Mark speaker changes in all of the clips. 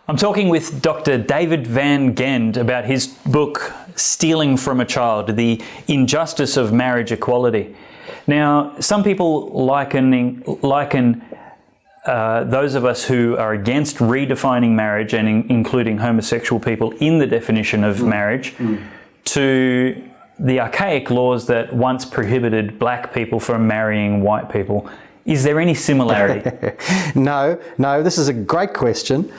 Speaker 1: I'm talking with Dr. David Van Ghent about his book, Stealing from a Child, The Injustice of Marriage Equality. Now, some people liken those of us who are against redefining marriage and including homosexual people in the definition of marriage to the archaic laws that once prohibited black people from marrying white people. Is there any similarity?
Speaker 2: No, this is a great question.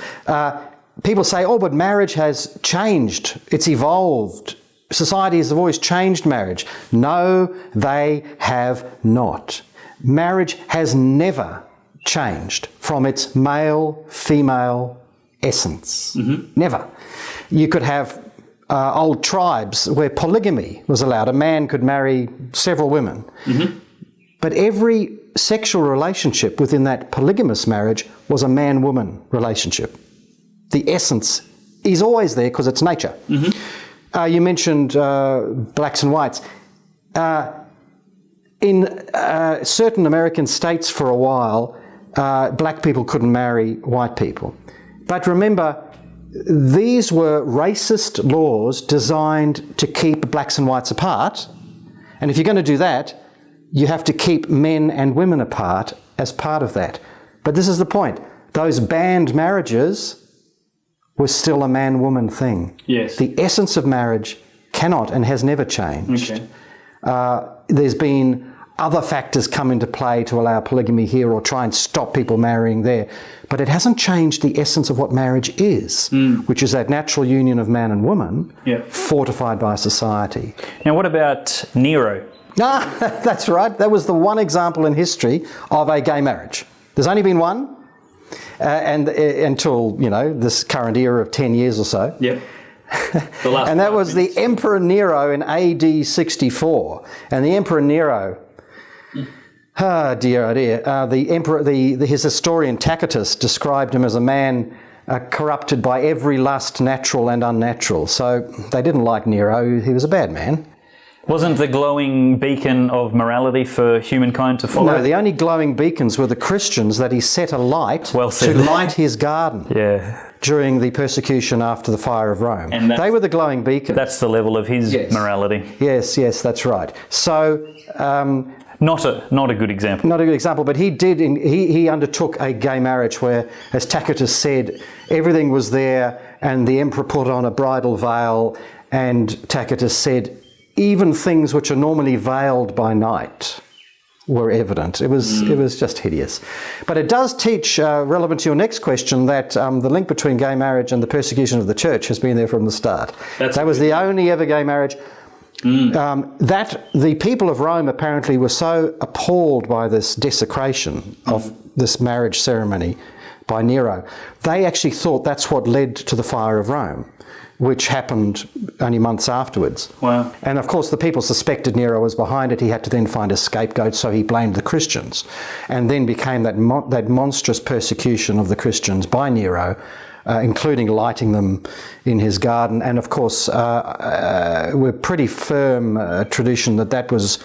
Speaker 2: People say, oh, but marriage has changed. It's evolved. Societies have always changed marriage. No, they have not. Marriage has never changed from its male-female essence. Never. You could have old tribes where polygamy was allowed. A man could marry several women. But every sexual relationship within that polygamous marriage was a man-woman relationship. The essence is always there because it's nature. You mentioned blacks and whites. In certain American states for a while, black people couldn't marry white people. But remember, these were racist laws designed to keep blacks and whites apart. And if you're going to do that, you have to keep men and women apart as part of that. But this is the point. Those banned marriages were still a man-woman thing.
Speaker 1: Yes.
Speaker 2: The essence of marriage cannot and has never changed.
Speaker 1: Okay.
Speaker 2: There's been other factors come into play to allow polygamy here or try and stop people marrying there. But it hasn't changed the essence of what marriage is, which is that natural union of man and woman, fortified by society.
Speaker 1: Now, what about Nero?
Speaker 2: That's right. That was the one example in history of a gay marriage. There's only been one, and until, this current era of 10 years or so.
Speaker 1: Yep.
Speaker 2: And that was the Emperor Nero in AD 64. And the Emperor Nero, oh dear. The emperor, his historian Tacitus described him as a man corrupted by every lust, natural and unnatural. So they didn't like Nero. He was a bad man.
Speaker 1: Wasn't the glowing beacon of morality for humankind to follow?
Speaker 2: No, the only glowing beacons were the Christians that he set alight to light his garden during the persecution after the fire of Rome. And they were the glowing beacons.
Speaker 1: That's the level of his morality.
Speaker 2: Yes, that's right. So...
Speaker 1: Not a good example.
Speaker 2: Not a good example, but he undertook a gay marriage where, as Tacitus said, everything was there and the emperor put on a bridal veil, and Tacitus said, even things which are normally veiled by night were evident. It was just hideous. But it does teach, relevant to your next question, that the link between gay marriage and the persecution of the church has been there from the start. That was the only ever gay marriage. That the people of Rome apparently were so appalled by this desecration of this marriage ceremony by Nero, they actually thought that's what led to the fire of Rome, which happened only months afterwards.
Speaker 1: Wow.
Speaker 2: And of course the people suspected Nero was behind it. He had to then find a scapegoat, so he blamed the Christians. And then became that monstrous persecution of the Christians by Nero, including lighting them in his garden. And of course, we're pretty firm tradition that was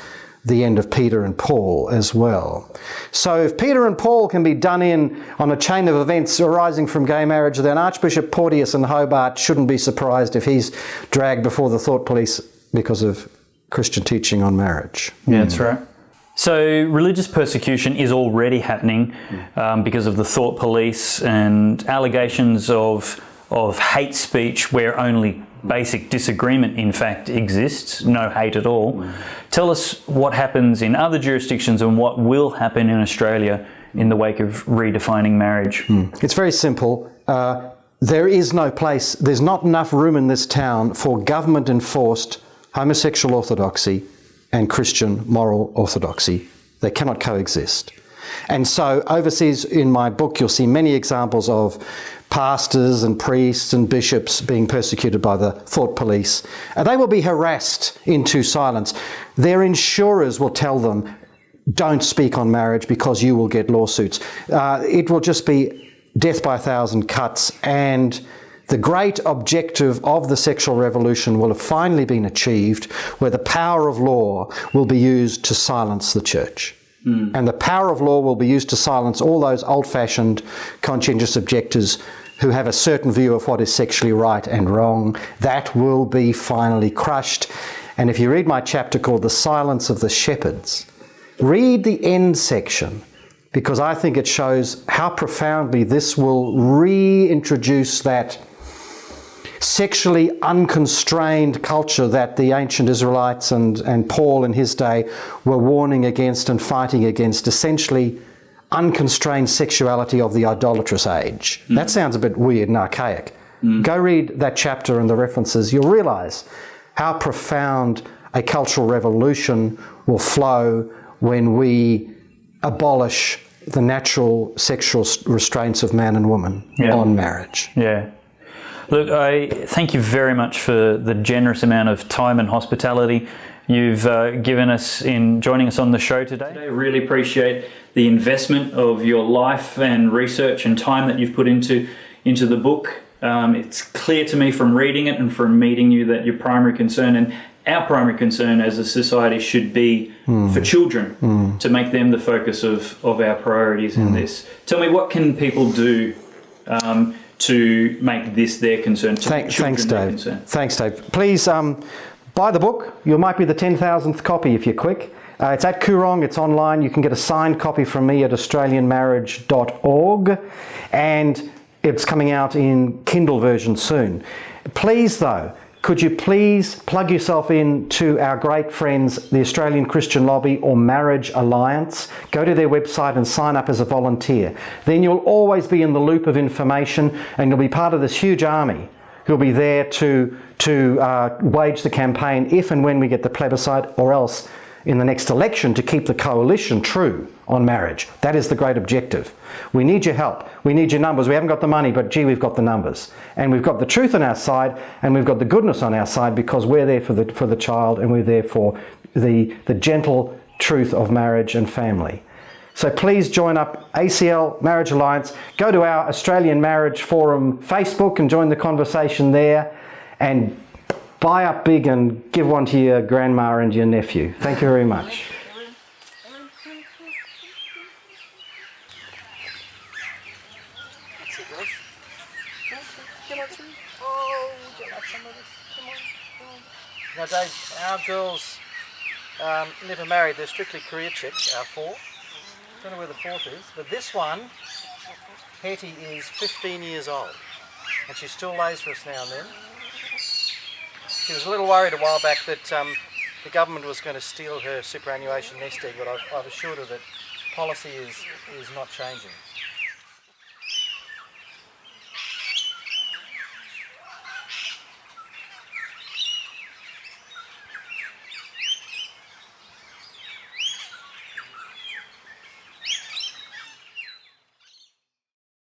Speaker 2: the end of Peter and Paul as well. So if Peter and Paul can be done in on a chain of events arising from gay marriage, then Archbishop Porteous in Hobart shouldn't be surprised if he's dragged before the thought police because of Christian teaching on marriage.
Speaker 1: Yeah, that's right. So religious persecution is already happening because of the thought police and allegations of hate speech where only basic disagreement in fact exists, no hate at all. Tell us what happens in other jurisdictions and what will happen in Australia in the wake of redefining marriage.
Speaker 2: It's very simple. There is no place, there's not enough room in this town for government-enforced homosexual orthodoxy and Christian moral orthodoxy. They cannot coexist. And so overseas in my book you'll see many examples of pastors and priests and bishops being persecuted by the thought police. They will be harassed into silence. Their insurers will tell them, don't speak on marriage because you will get lawsuits. It will just be death by 1,000 cuts, and the great objective of the sexual revolution will have finally been achieved, where the power of law will be used to silence the church. And the power of law will be used to silence all those old-fashioned conscientious objectors who have a certain view of what is sexually right and wrong. That will be finally crushed. And if you read my chapter called The Silence of the Shepherds, read the end section, because I think it shows how profoundly this will reintroduce that sexually unconstrained culture that the ancient Israelites and Paul in his day were warning against and fighting against, essentially unconstrained sexuality of the idolatrous age. That sounds a bit weird and archaic. Go read that chapter and the references. You'll realise how profound a cultural revolution will flow when we abolish the natural sexual restraints of man and woman on marriage.
Speaker 1: Yeah. Look, I thank you very much for the generous amount of time and hospitality you've given us in joining us on the show today. I really appreciate the investment of your life and research and time that you've put into the book. It's clear to me from reading it and from meeting you that your primary concern and our primary concern as a society should be for children, to make them the focus of our priorities in this. Tell me, what can people do to make this their concern?
Speaker 2: Thanks, Dave. Thanks, Dave. Please buy the book. You might be the 10,000th copy if you're quick. It's at Coorong. It's online. You can get a signed copy from me at australianmarriage.org, and it's coming out in Kindle version soon. Please, though, could you please plug yourself in to our great friends, the Australian Christian Lobby or Marriage Alliance? Go to their website and sign up as a volunteer. Then you'll always be in the loop of information, and you'll be part of this huge army who'll be there to wage the campaign if and when we get the plebiscite, or else in the next election to keep the coalition true on marriage. That is the great objective. We need your help. We need your numbers. We haven't got the money, but gee, we've got the numbers. And we've got the truth on our side, and we've got the goodness on our side, because we're there for the child, and we're there for the gentle truth of marriage and family. So please join up ACL Marriage Alliance. Go to our Australian Marriage Forum Facebook and join the conversation there, and buy up big and give one to your grandma and your nephew. Thank you very much.
Speaker 3: Now, Dave, our girls never married. They're strictly career chicks, our four. I don't know where the fourth is, but this one, Hetty, is 15 years old, and she still lays for us now and then. She was a little worried a while back that the government was going to steal her superannuation nest egg, but I've assured her that policy is not changing.